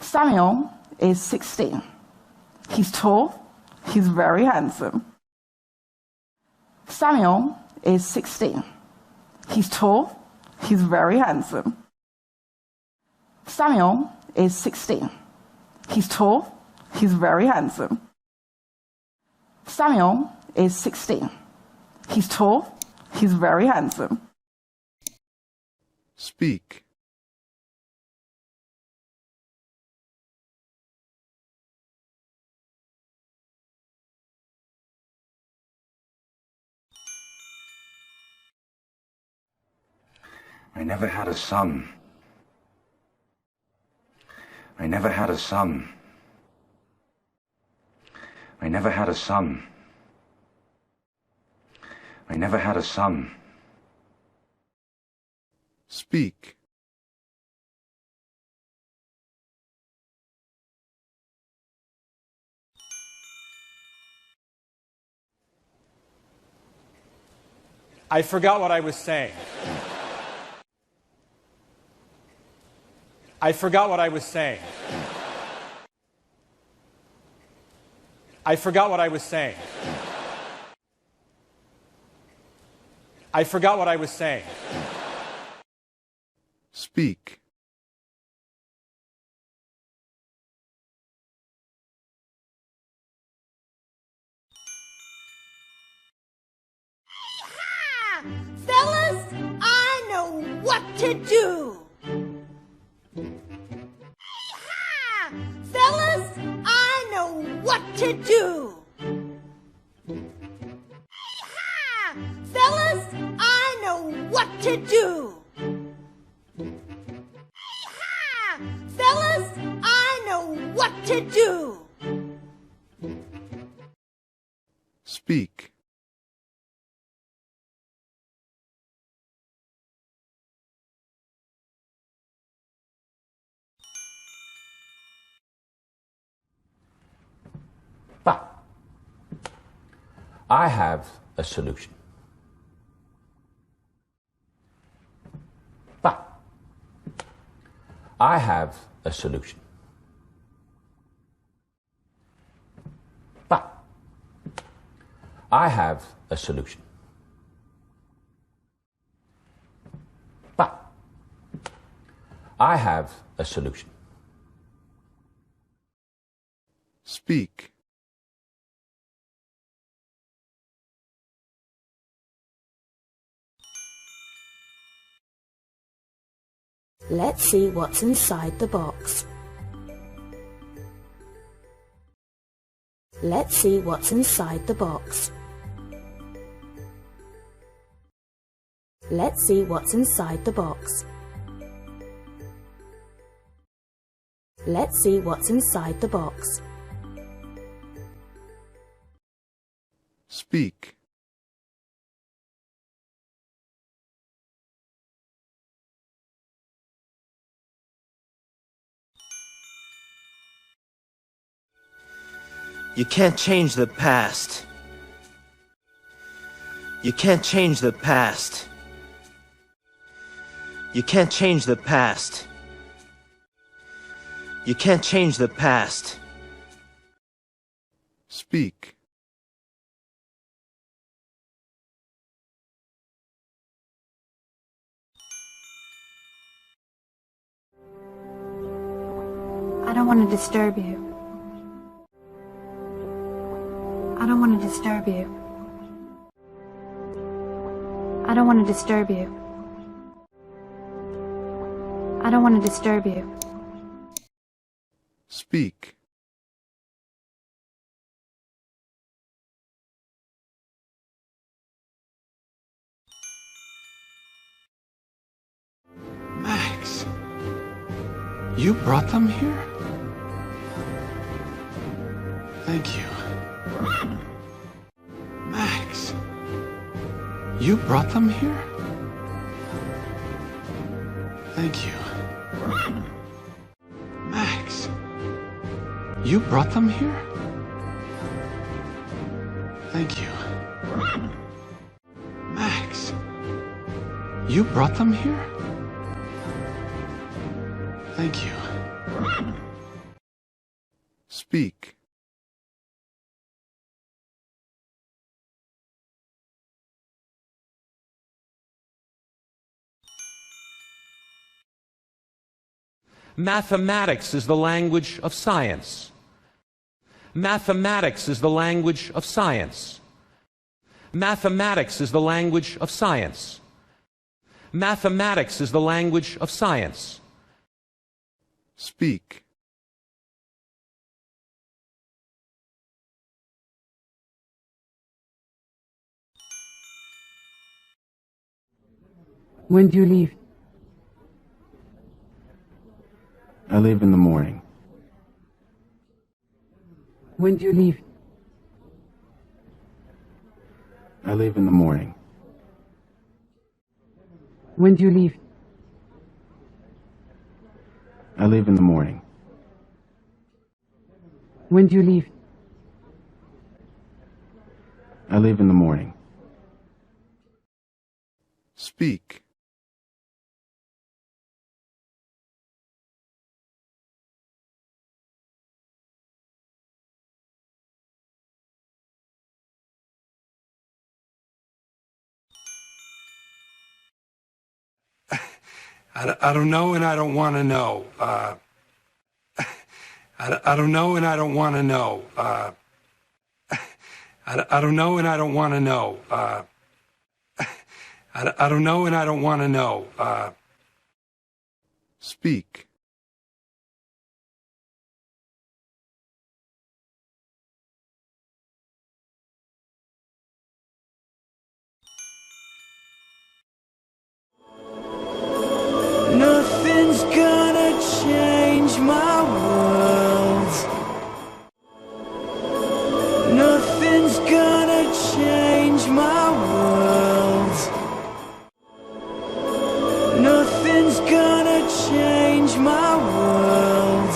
Samuel is 16. He's tall. He's very handsome. Samuel is 16. He's tall. He's very handsome. Samuel is 16. He's tall. He's very handsome. Samuel is 16. He's tall. He's very handsome. Speak. I never had a son. I never had a son. I never had a son. I never had a son. Speak. I forgot what I was saying. I forgot what I was saying. I forgot what I was saying. I forgot what I was saying. Speak. Fellas, I know what to do. Fellas, I know what to do. Fellas, I know what to do. Fellas, I know what to do. Speak. But I have a solution. But I have a solution. But I have a solution. But I have a solution. Speak. Let's see what's inside the box. Let's see what's inside the box. Let's see what's inside the box. Let's see what's inside the box. Speak. You can't change the past. You can't change the past. You can't change the past. You can't change the past. Speak. I don't want to disturb you. I don't want to disturb you. I don't want to disturb you. I don't want to disturb you. Speak. Max, you brought them here? Thank you. Max, you brought them here? Thank you. Max, you brought them here? Thank you. Max, you brought them here? Thank you. Speak. Mathematics is the language of science. Mathematics is the language of science. Mathematics is the language of science. Mathematics is the language of science. Speak. When do you leave? I leave in the morning. When do you leave? I leave in the morning. When do you leave? I leave in the morning. When do you leave? I leave in the morning. Speak. I don't know and I don't want to know. I don't know and I don't want to know. I don't know and I don't want to know. I don't know and I don't want to know. Speak. Nothing's gonna change my world. Nothing's gonna change my world. Nothing's gonna change my world.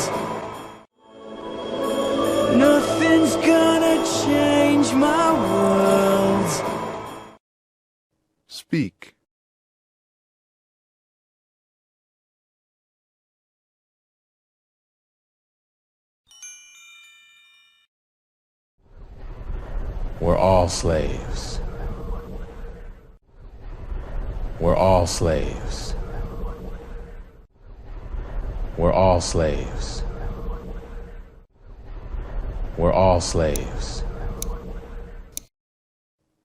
Nothing's gonna change my world. Speak. We're all slaves. We're all slaves. We're all slaves. We're all slaves.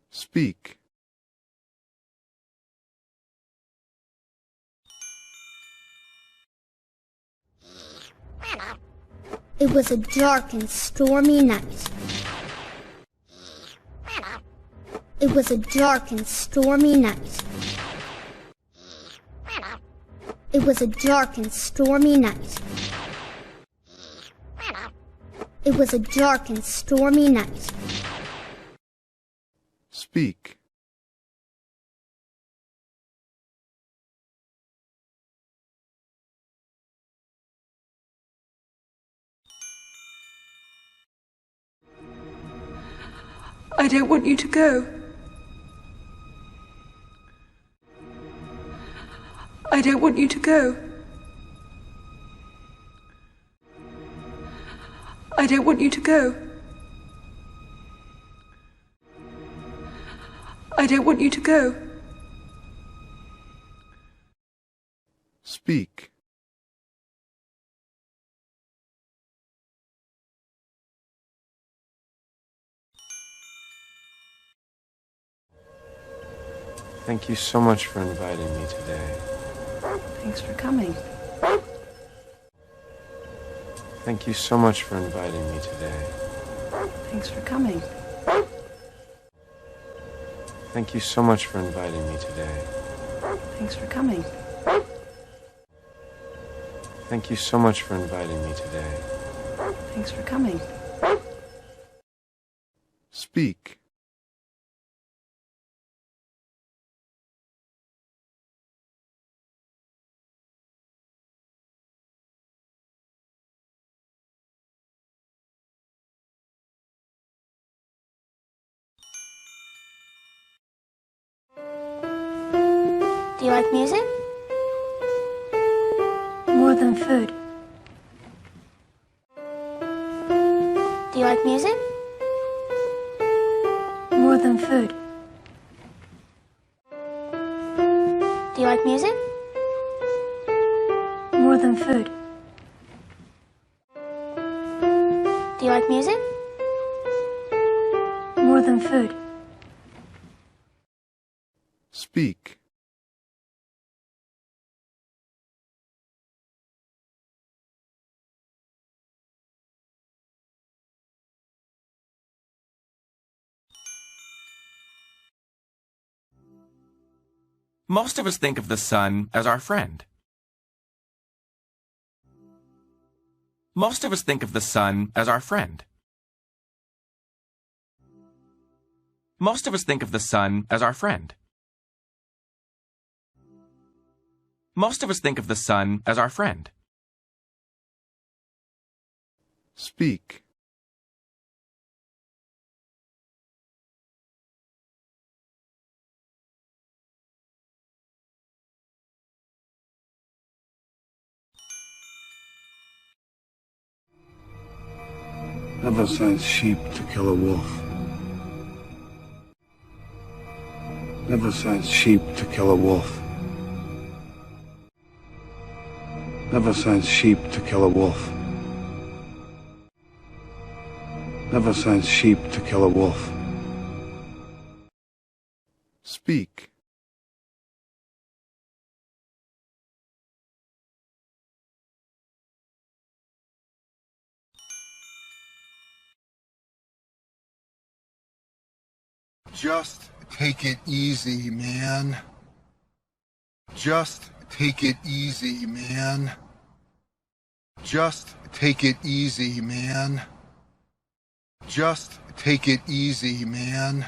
Speak. It was a dark and stormy night. It was a dark and stormy night. It was a dark and stormy night. It was a dark and stormy night. Speak. I don't want you to go. I don't want you to go. I don't want you to go. I don't want you to go. Speak. Thank you so much for inviting me today. Thanks for coming. Thank you so much for inviting me today. Thanks for coming. Thank you so much for inviting me today. Thanks for coming. Thank you so much for inviting me today. Thanks for coming. Speak. Do you like music? More than food. like music? More than food. Do you like music? More than food. Do you like music? More than food. Speak. Most of us think of the sun as our friend. Most of us think of the sun as our friend. Most of us think of the sun as our friend. Most of us think of the sun as our friend. Speak. Never sends sheep to kill a wolf. Never sends sheep to kill a wolf. Never sends sheep to kill a wolf. Never sends sheep to kill a wolf. Speak. Just take it easy, man. Just take it easy, man. Just take it easy, man. Just take it easy, man.